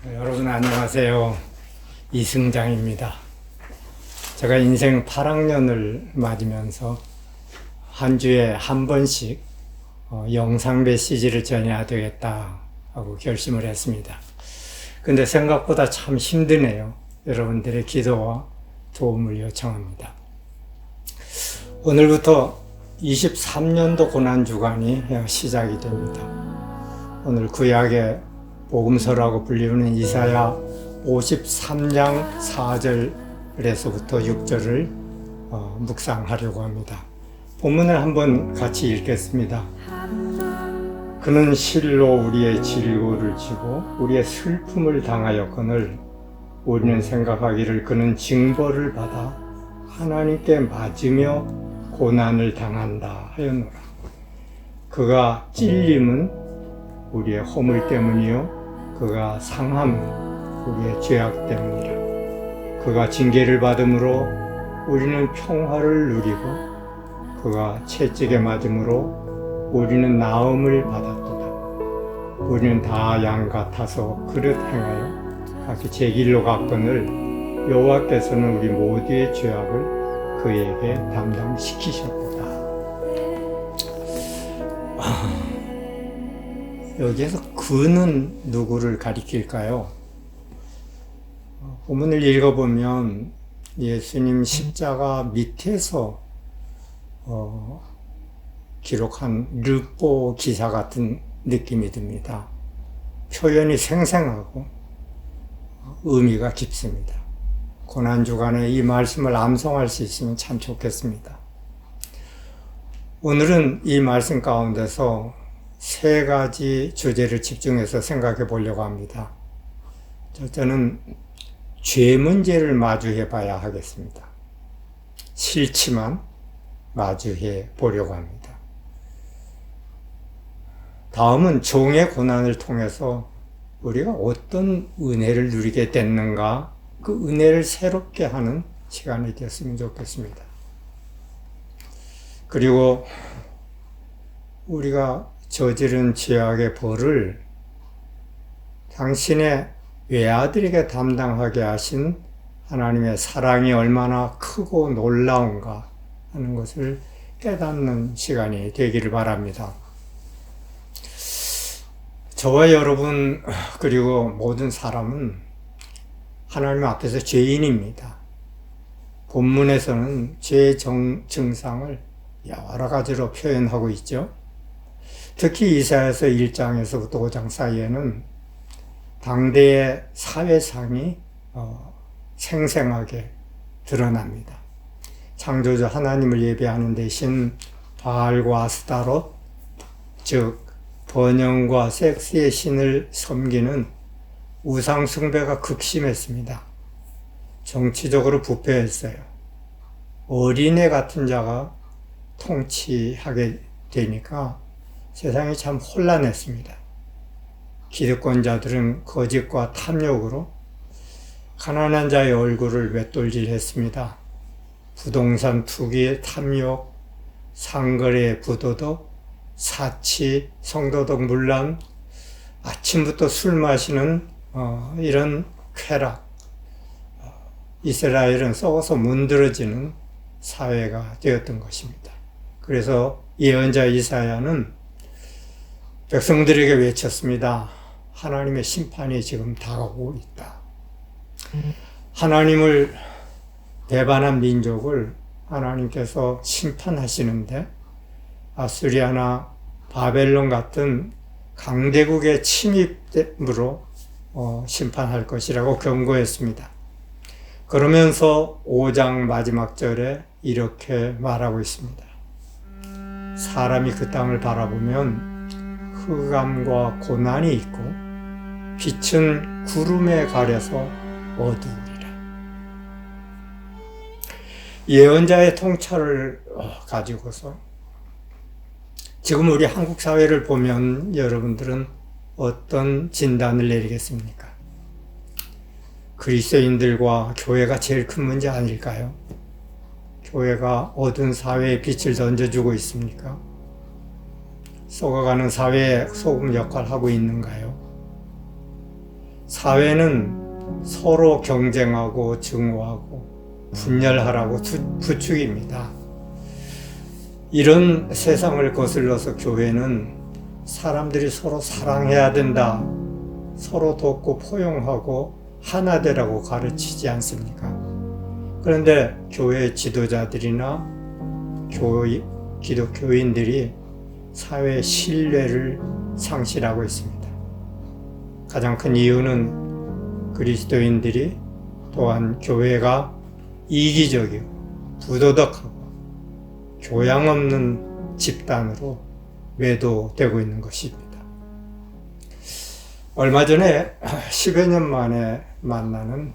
여러분 안녕하세요. 이승장입니다. 제가 인생 8학년을 맞으면서 한 주에 한 번씩 영상 메시지를 전해야 되겠다 하고 결심을 했습니다. 근데 생각보다 참 힘드네요. 여러분들의 기도와 도움을 요청합니다. 오늘부터 23년도 고난주간이 시작이 됩니다. 오늘 구약의 복음서라고 불리우는 이사야 53장 4절에서부터 6절을 묵상하려고 합니다. 본문을 한번 같이 읽겠습니다. 그는 실로 우리의 질고를 지고 우리의 슬픔을 당하였거늘 우리는 생각하기를 그는 징벌을 받아 하나님께 맞으며 고난을 당한다 하였노라. 그가 찔림은 우리의 허물 때문이요 그가 상함은 우리의 죄악 때문이라. 그가 징계를 받음으로 우리는 평화를 누리고 그가 채찍에 맞음으로 우리는 나음을 받았도다. 우리는 다 양 같아서 그릇 행하여 각기 제 길로 갔거늘 여호와께서는 우리 모두의 죄악을 그에게 담당시키셨도다. 여기에서 그는 누구를 가리킬까요? 본문을 읽어보면 예수님 십자가 밑에서 기록한 르포 기사 같은 느낌이 듭니다. 표현이 생생하고 의미가 깊습니다. 고난주간에 이 말씀을 암송할 수 있으면 참 좋겠습니다. 오늘은 이 말씀 가운데서 세 가지 주제를 집중해서 생각해 보려고 합니다. 저는 죄 문제를 마주해 봐야 하겠습니다. 싫지만 마주해 보려고 합니다. 다음은 종의 고난을 통해서 우리가 어떤 은혜를 누리게 됐는가, 그 은혜를 새롭게 하는 시간이 되었으면 좋겠습니다. 그리고 우리가 저지른 죄악의 벌을 당신의 외아들에게 담당하게 하신 하나님의 사랑이 얼마나 크고 놀라운가 하는 것을 깨닫는 시간이 되기를 바랍니다. 저와 여러분 그리고 모든 사람은 하나님 앞에서 죄인입니다. 본문에서는 죄의 증상을 여러 가지로 표현하고 있죠. 특히 이사야서 1장에서부터 5장 사이에는 당대의 사회상이 생생하게 드러납니다. 창조주 하나님을 예배하는 대신 바알과 아스타롯, 즉 번영과 섹스의 신을 섬기는 우상 숭배가 극심했습니다. 정치적으로 부패했어요. 어린애 같은 자가 통치하게 되니까 세상이 참 혼란했습니다. 기득권자들은 거짓과 탐욕으로 가난한 자의 얼굴을 맷돌질했습니다. 부동산 투기, 탐욕, 상거래, 부도덕, 사치, 성도덕 문란, 아침부터 술 마시는 이런 쾌락. 이스라엘은 썩어서 문드러지는 사회가 되었던 것입니다. 그래서 예언자 이사야는 백성들에게 외쳤습니다. 하나님의 심판이 지금 다가오고 있다. 하나님을 배반한 민족을 하나님께서 심판하시는데 아수리아나 바벨론 같은 강대국의 침입으로 심판할 것이라고 경고했습니다. 그러면서 5장 마지막 절에 이렇게 말하고 있습니다. 사람이 그 땅을 바라보면 흑암과 고난이 있고 빛은 구름에 가려서 어두우리라. 예언자의 통찰을 가지고서 지금 우리 한국 사회를 보면 여러분들은 어떤 진단을 내리겠습니까? 그리스도인들과 교회가 제일 큰 문제 아닐까요? 교회가 어두운 사회에 빛을 던져주고 있습니까? 썩어가는 사회에 소금 역할을 하고 있는가요? 사회는 서로 경쟁하고 증오하고 분열하라고 부추깁니다. 이런 세상을 거슬러서 교회는 사람들이 서로 사랑해야 된다, 서로 돕고 포용하고 하나 되라고 가르치지 않습니까? 그런데 교회 지도자들이나 기독교인들이 사회의 신뢰를 상실하고 있습니다. 가장 큰 이유는 그리스도인들이 또한 교회가 이기적이고 부도덕하고 교양 없는 집단으로 매도되고 있는 것입니다. 얼마 전에 10여 년 만에 만나는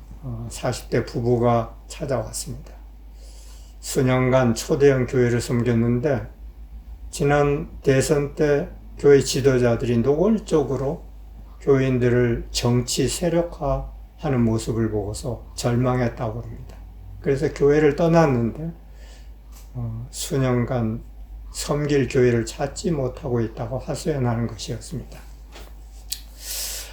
40대 부부가 찾아왔습니다. 수년간 초대형 교회를 섬겼는데 지난 대선 때 교회 지도자들이 노골적으로 교인들을 정치 세력화하는 모습을 보고서 절망했다고 합니다. 그래서 교회를 떠났는데 수년간 섬길 교회를 찾지 못하고 있다고 하소연하는 것이었습니다.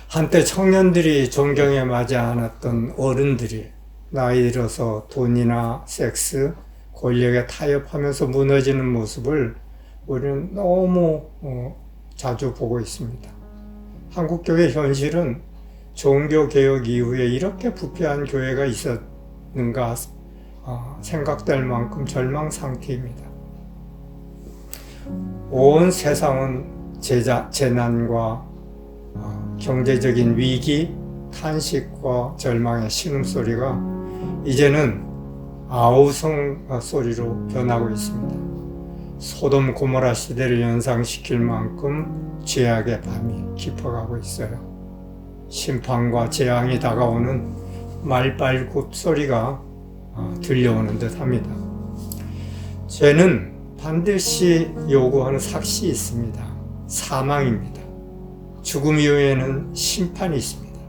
한때 청년들이 존경에 맞지 않았던 어른들이 나이 들어서 돈이나 섹스, 권력에 타협하면서 무너지는 모습을 우리는 너무 자주 보고 있습니다. 한국교회 현실은 종교개혁 이후에 이렇게 부패한 교회가 있었는가 생각될 만큼 절망 상태입니다. 온 세상은 재난과 경제적인 위기, 탄식과 절망의 신음소리가 이제는 아우성 소리로 변하고 있습니다. 소돔 고모라 시대를 연상시킬 만큼 죄악의 밤이 깊어가고 있어요. 심판과 재앙이 다가오는 말발굽 소리가 들려오는 듯 합니다. 죄는 반드시 요구하는 삭시 있습니다. 사망입니다. 죽음 이후에는 심판이 있습니다.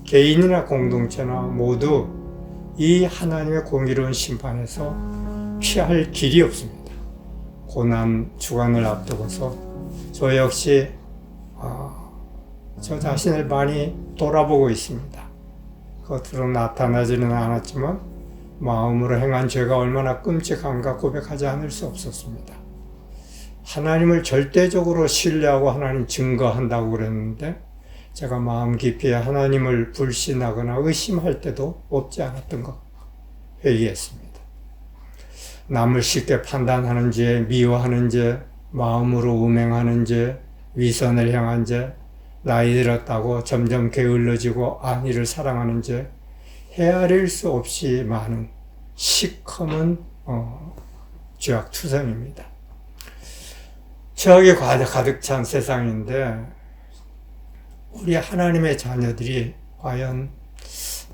개인이나 공동체나 모두 이 하나님의 공의로운 심판에서 피할 길이 없습니다. 고난 주간을 앞두고서 저 역시 저 자신을 많이 돌아보고 있습니다. 겉으로 나타나지는 않았지만 마음으로 행한 죄가 얼마나 끔찍한가 고백하지 않을 수 없었습니다. 하나님을 절대적으로 신뢰하고 하나님 증거한다고 그랬는데 제가 마음 깊이 하나님을 불신하거나 의심할 때도 없지 않았던 것 회개했습니다. 남을 쉽게 판단하는 죄, 미워하는 죄, 마음으로 음행하는 죄, 위선을 향한 죄, 나이 들었다고 점점 게을러지고 안위를 사랑하는 죄, 헤아릴 수 없이 많은 시커먼 죄악투성입니다. 죄악이 가득 찬 세상인데 우리 하나님의 자녀들이 과연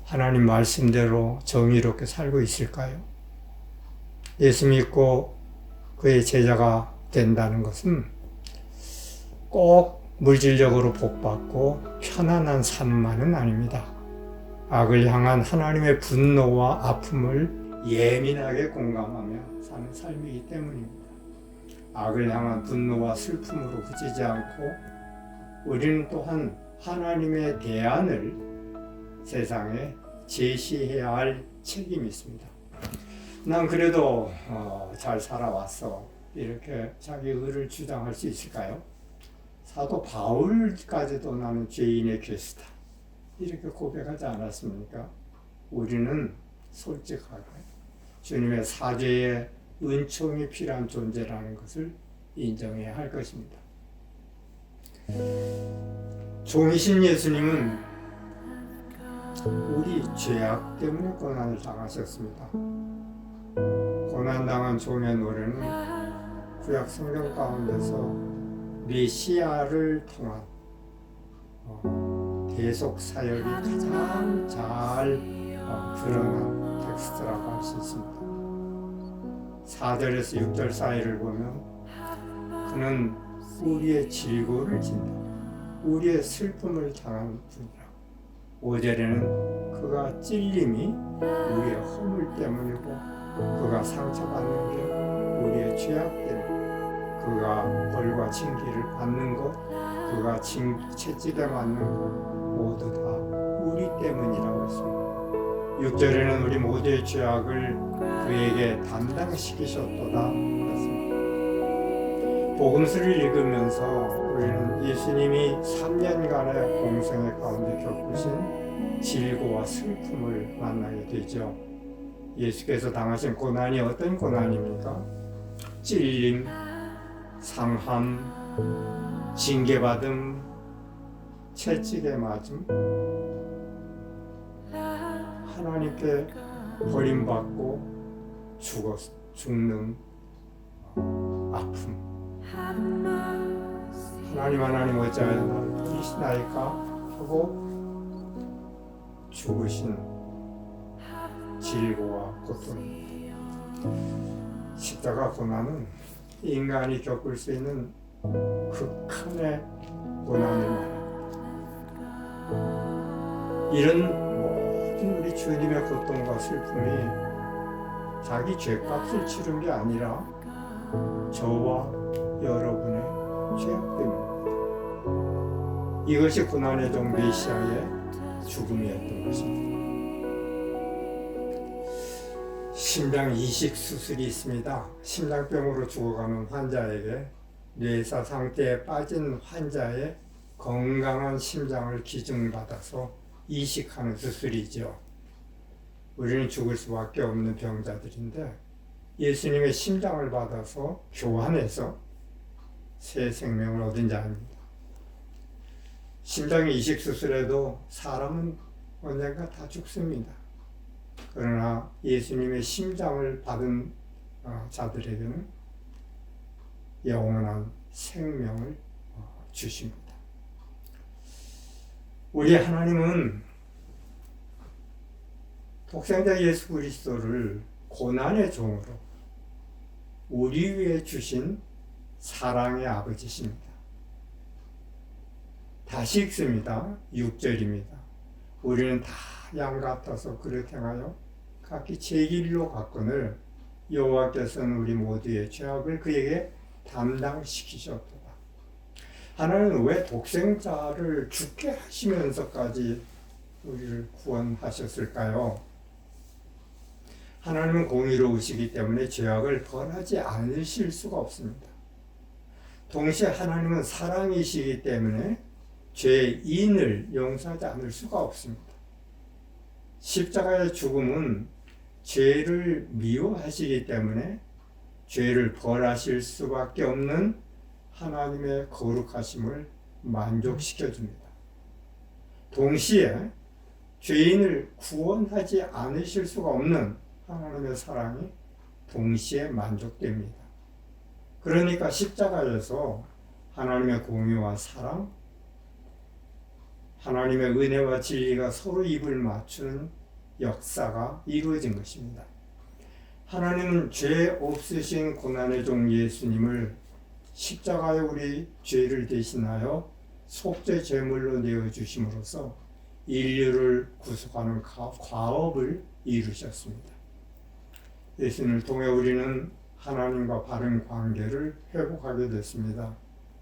하나님 말씀대로 정의롭게 살고 있을까요? 예수 믿고 그의 제자가 된다는 것은 꼭 물질적으로 복받고 편안한 삶만은 아닙니다. 악을 향한 하나님의 분노와 아픔을 예민하게 공감하며 사는 삶이기 때문입니다. 악을 향한 분노와 슬픔으로 그치지 않고 우리는 또한 하나님의 대안을 세상에 제시해야 할 책임이 있습니다. 난 그래도 잘 살아왔어. 이렇게 자기 의를 주장할 수 있을까요? 사도 바울까지도 나는 죄인의 괴수다. 이렇게 고백하지 않았습니까? 우리는 솔직하게 주님의 사죄의 은총이 필요한 존재라는 것을 인정해야 할 것입니다. 종이신 예수님은 우리 죄악 때문에 고난을 당하셨습니다. 고난당한 종의 노래는 구약 성경 가운데서 메시아를 통한 계속 사역이 가장 잘 드러난 텍스트라고 할 수 있습니다. 4절에서 6절 사이를 보면 그는 우리의 질고를 진다. 우리의 슬픔을 당한 분이라. 5절에는 그가 찔림이 우리의 허물 때문이고 그가 상처받는 게 우리의 죄악 때문이고 그가 벌과 징계를 받는 것, 그가 채찍에 맞는 것 모두 다 때문이라고 했습니다. 6절에는 우리 모두의 죄악을 그에게 담당시키셨도다 했습니다. 복음서를 읽으면서 우리는 예수님이 3년간의 공생의 가운데 겪으신 질고와 슬픔을 만나게 되죠. 예수께서 당하신 고난이 어떤 고난입니까? 찔림, 상함, 징계받음, 채찍에 맞음, 하나님께 버림받고 죽는 아픔. 하나님 어찌하여 나를 버리시나이까 하고 죽으신 질고와 고통입니다. 십자가 고난은 인간이 겪을 수 있는 극한의 고난을 말합니다. 이런 모든 우리 주님의 고통과 슬픔이 자기 죄값을 치른 게 아니라 저와 여러분의 죄악 때문입니다. 이것이 고난의 종 메시아의 죽음이었던 것입니다. 심장 이식 수술이 있습니다. 심장병으로 죽어가는 환자에게 뇌사 상태에 빠진 환자의 건강한 심장을 기증받아서 이식하는 수술이죠. 우리는 죽을 수밖에 없는 병자들인데 예수님의 심장을 받아서 교환해서 새 생명을 얻은 자입니다. 심장 이식 수술에도 사람은 언젠가 다 죽습니다. 그러나 예수님의 심장을 받은 자들에게는 영원한 생명을 주십니다. 우리 하나님은 독생자 예수 그리스도를 고난의 종으로 우리 위해 주신 사랑의 아버지십니다. 다시 읽습니다. 6절입니다. 우리는 다 양 같아서 그릇 행하여 각기 제 길로 갔거늘 여호와께서는 우리 모두의 죄악을 그에게 담당시키셨도다. 하나님은 왜 독생자를 죽게 하시면서까지 우리를 구원하셨을까요? 하나님은 공의로우시기 때문에 죄악을 벌하지 않으실 수가 없습니다. 동시에 하나님은 사랑이시기 때문에 죄인을 용서하지 않을 수가 없습니다. 십자가의 죽음은 죄를 미워하시기 때문에 죄를 벌하실 수밖에 없는 하나님의 거룩하심을 만족시켜줍니다. 동시에 죄인을 구원하지 않으실 수가 없는 하나님의 사랑이 동시에 만족됩니다. 그러니까 십자가에서 하나님의 공의와 사랑, 하나님의 은혜와 진리가 서로 입을 맞추는 역사가 이루어진 것입니다. 하나님은 죄 없으신 고난의 종 예수님을 십자가에 우리 죄를 대신하여 속죄 제물로 내어주심으로써 인류를 구속하는 과업을 이루셨습니다. 예수님을 통해 우리는 하나님과 바른 관계를 회복하게 됐습니다.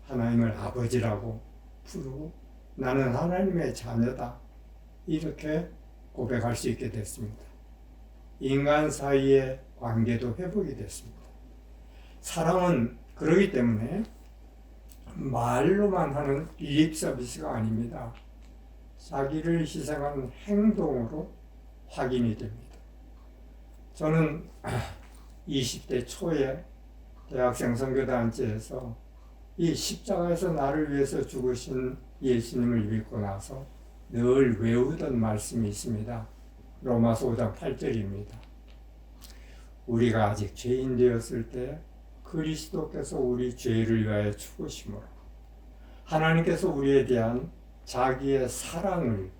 하나님을 아버지라고 부르고 나는 하나님의 자녀다 이렇게 고백할 수 있게 됐습니다. 인간 사이의 관계도 회복이 됐습니다. 사랑은 그러기 때문에 말로만 하는 립 서비스가 아닙니다. 자기를 희생하는 행동으로 확인이 됩니다. 저는 20대 초에 대학생 선교단체에서 이 십자가에서 나를 위해서 죽으신 예수님을 믿고 나서 늘 외우던 말씀이 있습니다. 로마서 5장 8절입니다. 우리가 아직 죄인 되었을 때 그리스도께서 우리 죄를 위하여 죽으심으로 하나님께서 우리에 대한 자기의 사랑을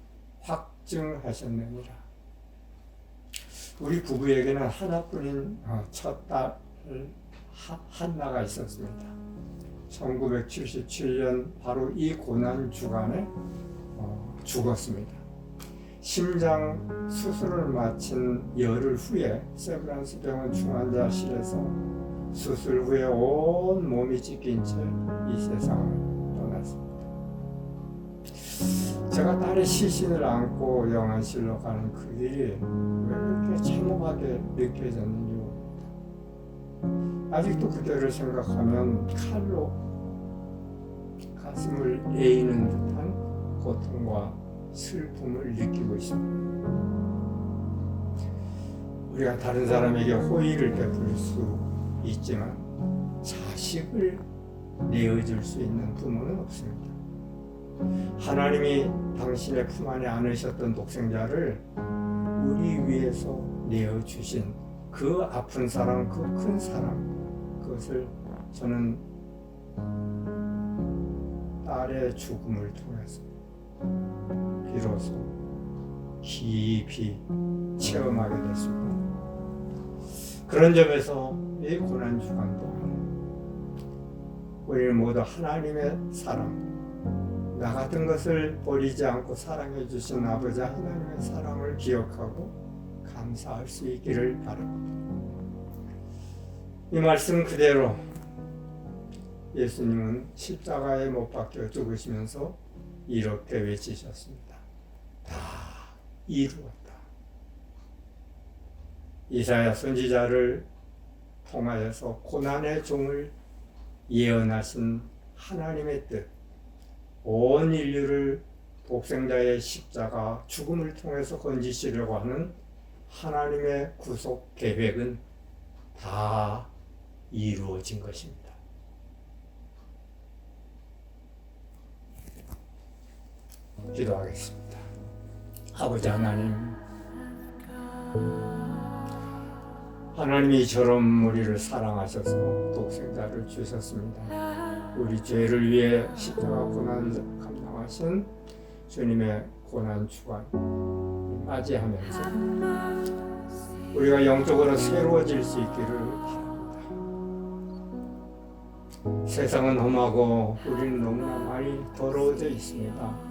확증하셨느니라. 우리 부부에게는 하나뿐인 첫 딸 한나가 있었습니다. 1977년 바로 이 고난 주간에 죽었습니다. 심장 수술을 마친 열흘 후에 세브란스 병원 중환자실에서 수술 후에 온 몸이 찢긴 채 이 세상을 떠났습니다. 제가 딸의 시신을 안고 영안실로 가는 그 길이 왜 그렇게 참혹하게 느껴졌는지 모릅니다. 아직도 그때를 생각하면 칼로 가슴을 에이는 듯한 고통과 슬픔을 느끼고 있습니다. 우리가 다른 사람에게 호의를 베풀 수 있지만 자식을 내어줄 수 있는 부모는 없습니다. 하나님이 당신의 품 안에 안으셨던 독생자를 우리 위해서 내어주신 그 아픈 사랑, 그 큰 사랑, 그것을 저는 딸의 죽음을 통해서 비로소 깊이 체험하게 됐습니다. 그런 점에서 이 고난주간 동안 우리 모두 하나님의 사랑, 나 같은 것을 버리지 않고 사랑해 주신 아버지 하나님의 사랑을 기억하고 감사할 수 있기를 바랍니다. 이 말씀 그대로 예수님은 십자가에 못 박혀 죽으시면서 이렇게 외치셨습니다. 다 이루었다. 이사야 선지자를 통하여서 고난의 종을 예언하신 하나님의 뜻, 온 인류를 독생자의 십자가 죽음을 통해서 건지시려고 하는 하나님의 구속 계획은 다 이루어진 것입니다. 기도하겠습니다. 아버지 하나님, 하나님이 이처럼 우리를 사랑하셔서 독생자를 주셨습니다. 우리 죄를 위해 십자가 고난을 감당하신 주님의 고난 주간 맞이하면서 우리가 영적으로 새로워질 수 있기를 바랍니다. 세상은 험하고 우리는 너무나 많이 더러워져 있습니다.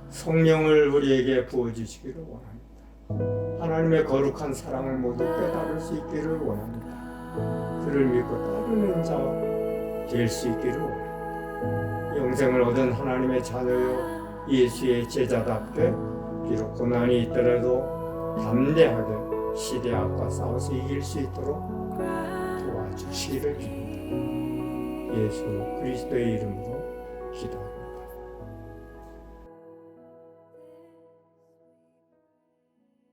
성령을 우리에게 부어주시기를 원합니다. 하나님의 거룩한 사랑을 모두 깨달을 수 있기를 원합니다. 그를 믿고 따르는 자 될 수 있기를 원합니다. 영생을 얻은 하나님의 자녀요 예수의 제자답게 비록 고난이 있더라도 담대하게 시대 악과 싸워서 이길 수 있도록 도와주시기를 빕니다. 예수 그리스도의 이름으로 기도합니다.